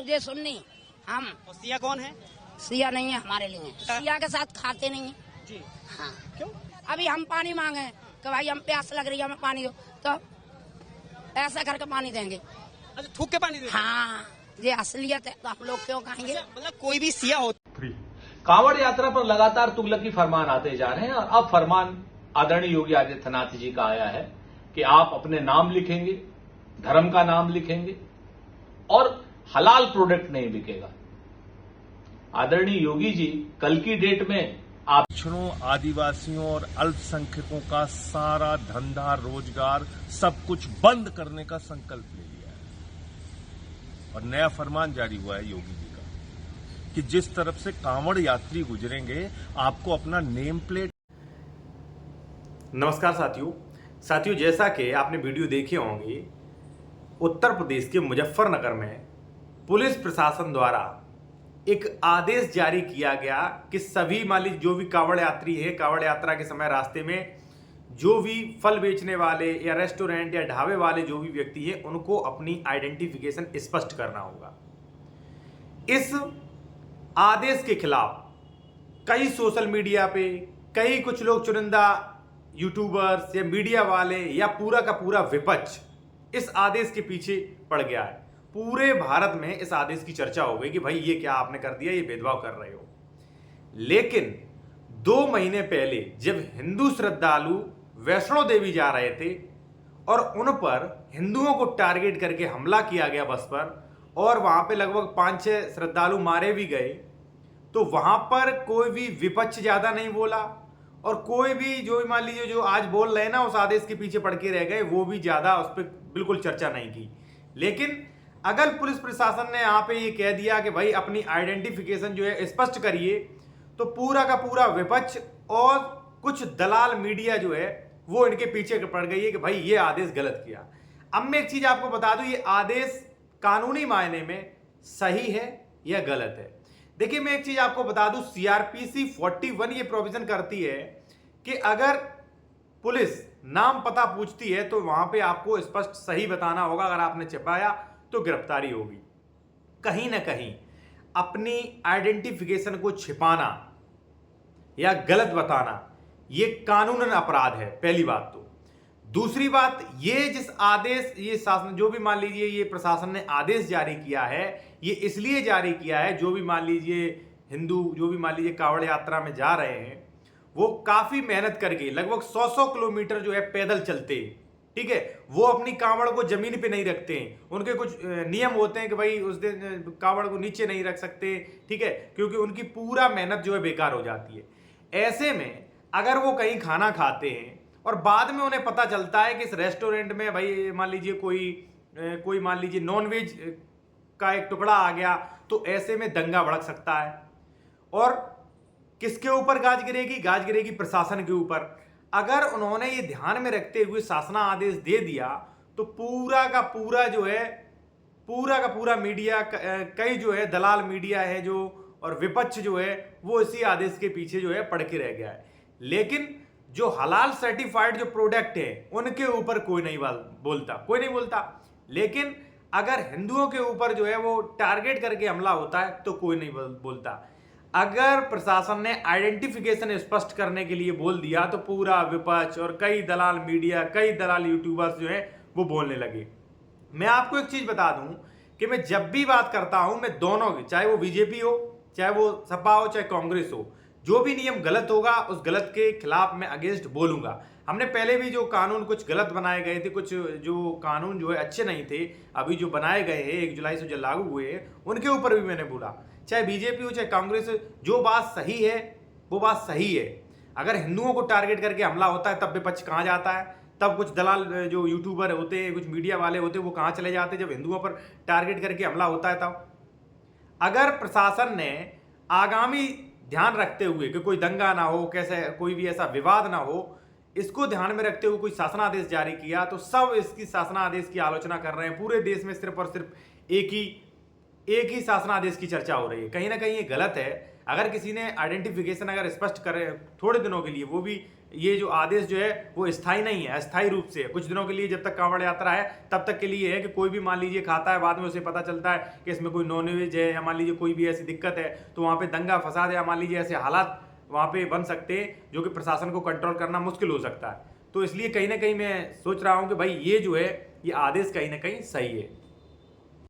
सीधे सुन्नी हम। और सिया कौन है? सिया नहीं है हमारे लिए, सिया के साथ खाते नहीं है जी। हाँ। क्यों? अभी हम पानी मांगे कि भाई हम प्यास लग रही है, हमें पानी दो, तो ऐसा करके पानी देंगे। अच्छा, थूक के पानी देते हैं? हाँ, ये असलियत है, तो हम लोग क्यों खाएंगे? अच्छा, मतलब कोई भी सिया होता। कांवड़ यात्रा पर लगातार तुगलकी फरमान आते जा रहे हैं और अब फरमान आदरणीय योगी आदित्यनाथ जी का आया है कि आप अपने नाम लिखेंगे, धर्म का नाम लिखेंगे और हलाल प्रोडक्ट नहीं बिकेगा। आदरणीय योगी जी कल की डेट में आप पिछड़ों, आदिवासियों और अल्पसंख्यकों का सारा धंधा रोजगार सब कुछ बंद करने का संकल्प ले लिया है और नया फरमान जारी हुआ है योगी जी का कि जिस तरफ से कांवड़ यात्री गुजरेंगे आपको अपना नेम प्लेट। नमस्कार साथियों, जैसा कि आपने वीडियो देखे होंगे, उत्तर प्रदेश के मुजफ्फरनगर में पुलिस प्रशासन द्वारा एक आदेश जारी किया गया कि सभी मान लीजिए जो भी कांवड़ यात्री है, कांवड़ यात्रा के समय रास्ते में जो भी फल बेचने वाले या रेस्टोरेंट या ढाबे वाले जो भी व्यक्ति है, उनको अपनी आइडेंटिफिकेशन स्पष्ट करना होगा। इस आदेश के खिलाफ कई सोशल मीडिया पे कई कुछ लोग, चुनिंदा यूट्यूबर्स या मीडिया वाले या पूरा का पूरा विपक्ष इस आदेश के पीछे पड़ गया है। पूरे भारत में इस आदेश की चर्चा हो गई कि भाई ये क्या आपने कर दिया, ये भेदभाव कर रहे हो। लेकिन 2 महीने पहले जब हिंदू श्रद्धालु वैष्णो देवी जा रहे थे और उन पर हिंदुओं को टारगेट करके हमला किया गया बस पर, और वहां पे लगभग 5-6 श्रद्धालु मारे भी गए, तो वहां पर कोई भी विपक्ष ज्यादा नहीं बोला और कोई भी जो मान लीजिए जो आज बोल रहे हैं ना उस आदेश के पीछे पड़ के रह गए, वो भी ज्यादा उस पर बिल्कुल चर्चा नहीं की। लेकिन अगर पुलिस प्रशासन ने यहाँ पे ये कह दिया कि भाई अपनी आइडेंटिफिकेशन जो है स्पष्ट करिए, तो पूरा का पूरा विपक्ष और कुछ दलाल मीडिया जो है वो इनके पीछे पड़ गई है कि भाई ये आदेश गलत किया। अब मैं एक चीज आपको बता दूं, ये आदेश कानूनी मायने में सही है या गलत है। देखिए मैं एक चीज आपको बता दूं, सीआरपीसी 41 ये प्रोविजन करती है कि अगर पुलिस नाम पता पूछती है तो वहां पे आपको स्पष्ट सही बताना होगा। अगर आपने छिपाया तो गिरफ्तारी होगी। कहीं ना कहीं अपनी आइडेंटिफिकेशन को छिपाना या गलत बताना ये कानूनन अपराध है, पहली बात तो। दूसरी बात, ये जिस आदेश, ये शासन जो भी मान लीजिए ये प्रशासन ने आदेश जारी किया है, ये इसलिए जारी किया है जो भी मान लीजिए हिंदू जो भी मान लीजिए कांवड़ यात्रा में जा रहे हैं वो काफी मेहनत करके लगभग 100 किलोमीटर जो है पैदल चलते हैं, ठीक है। वो अपनी कांवड़ को जमीन पे नहीं रखते हैं, उनके कुछ नियम होते हैं कि भाई उस दिन कांवड़ को नीचे नहीं रख सकते, ठीक है, क्योंकि उनकी पूरा मेहनत जो है बेकार हो जाती है। ऐसे में अगर वो कहीं खाना खाते हैं और बाद में उन्हें पता चलता है कि इस रेस्टोरेंट में भाई मान लीजिए कोई मान लीजिए नॉनवेज का एक टुकड़ा आ गया, तो ऐसे में दंगा भड़क सकता है। और किसके ऊपर गाज गिरेगी? गाज गिरेगी प्रशासन के ऊपर। अगर उन्होंने ये ध्यान में रखते हुए शासना आदेश दे दिया तो पूरा का पूरा जो है, पूरा का पूरा मीडिया, कई जो है दलाल मीडिया है जो और विपक्ष जो है वो इसी आदेश के पीछे जो है पड़ के रह गया है। लेकिन जो हलाल सर्टिफाइड जो प्रोडक्ट है उनके ऊपर कोई नहीं बोलता। लेकिन अगर हिंदुओं के ऊपर जो है वो टारगेट करके हमला होता है तो कोई नहीं बोलता। अगर प्रशासन ने आइडेंटिफिकेशन स्पष्ट करने के लिए बोल दिया तो पूरा विपक्ष और कई दलाल मीडिया, कई दलाल यूट्यूबर्स जो है वो बोलने लगे। मैं आपको एक चीज बता दूं कि मैं जब भी बात करता हूं, मैं दोनों की, चाहे वो बीजेपी हो, चाहे वो सपा हो, चाहे कांग्रेस हो, जो भी नियम गलत होगा उस गलत के खिलाफ मैं अगेंस्ट बोलूंगा। हमने पहले भी जो कानून कुछ गलत बनाए गए थे, कुछ जो कानून जो है अच्छे नहीं थे, अभी जो बनाए गए हैं 1 जुलाई से जो लागू हुए हैं उनके ऊपर भी मैंने बोला। चाहे बीजेपी हो चाहे कांग्रेस हो, जो बात सही है वो बात सही है। अगर हिंदुओं को टारगेट करके हमला होता है तब विपक्ष कहाँ जाता है? तब कुछ दलाल जो यूट्यूबर होते हैं, कुछ मीडिया वाले होते हैं, वो कहाँ चले जाते हैं जब हिंदुओं पर टारगेट करके हमला होता है तब। अगर प्रशासन ने आगामी ध्यान रखते हुए कि कोई दंगा ना हो, कैसे कोई भी ऐसा विवाद ना हो, इसको ध्यान में रखते हुए कोई शासनादेश जारी किया तो सब इसकी शासनादेश की आलोचना कर रहे हैं। पूरे देश में सिर्फ और सिर्फ एक ही शासनादेश की चर्चा हो रही है। कहीं ना कहीं ये गलत है। अगर किसी ने आइडेंटिफिकेशन अगर स्पष्ट करे थोड़े दिनों के लिए, वो भी ये जो आदेश जो है वो स्थायी नहीं है, अस्थायी रूप से कुछ दिनों के लिए, जब तक कांवड़ यात्रा है तब तक के लिए है कि कोई भी मान लीजिए खाता है, बाद में उसे पता चलता है कि इसमें कोई नॉनवेज है या मान लीजिए कोई भी ऐसी दिक्कत है, तो वहाँ पे दंगा फसाद या मान लीजिए ऐसे हालात वहाँ पे बन सकते हैं जो कि प्रशासन को कंट्रोल करना मुश्किल हो सकता है। तो इसलिए कहीं ना कहीं मैं सोच रहा हूँ कि भाई ये जो है ये आदेश कहीं ना कहीं सही है।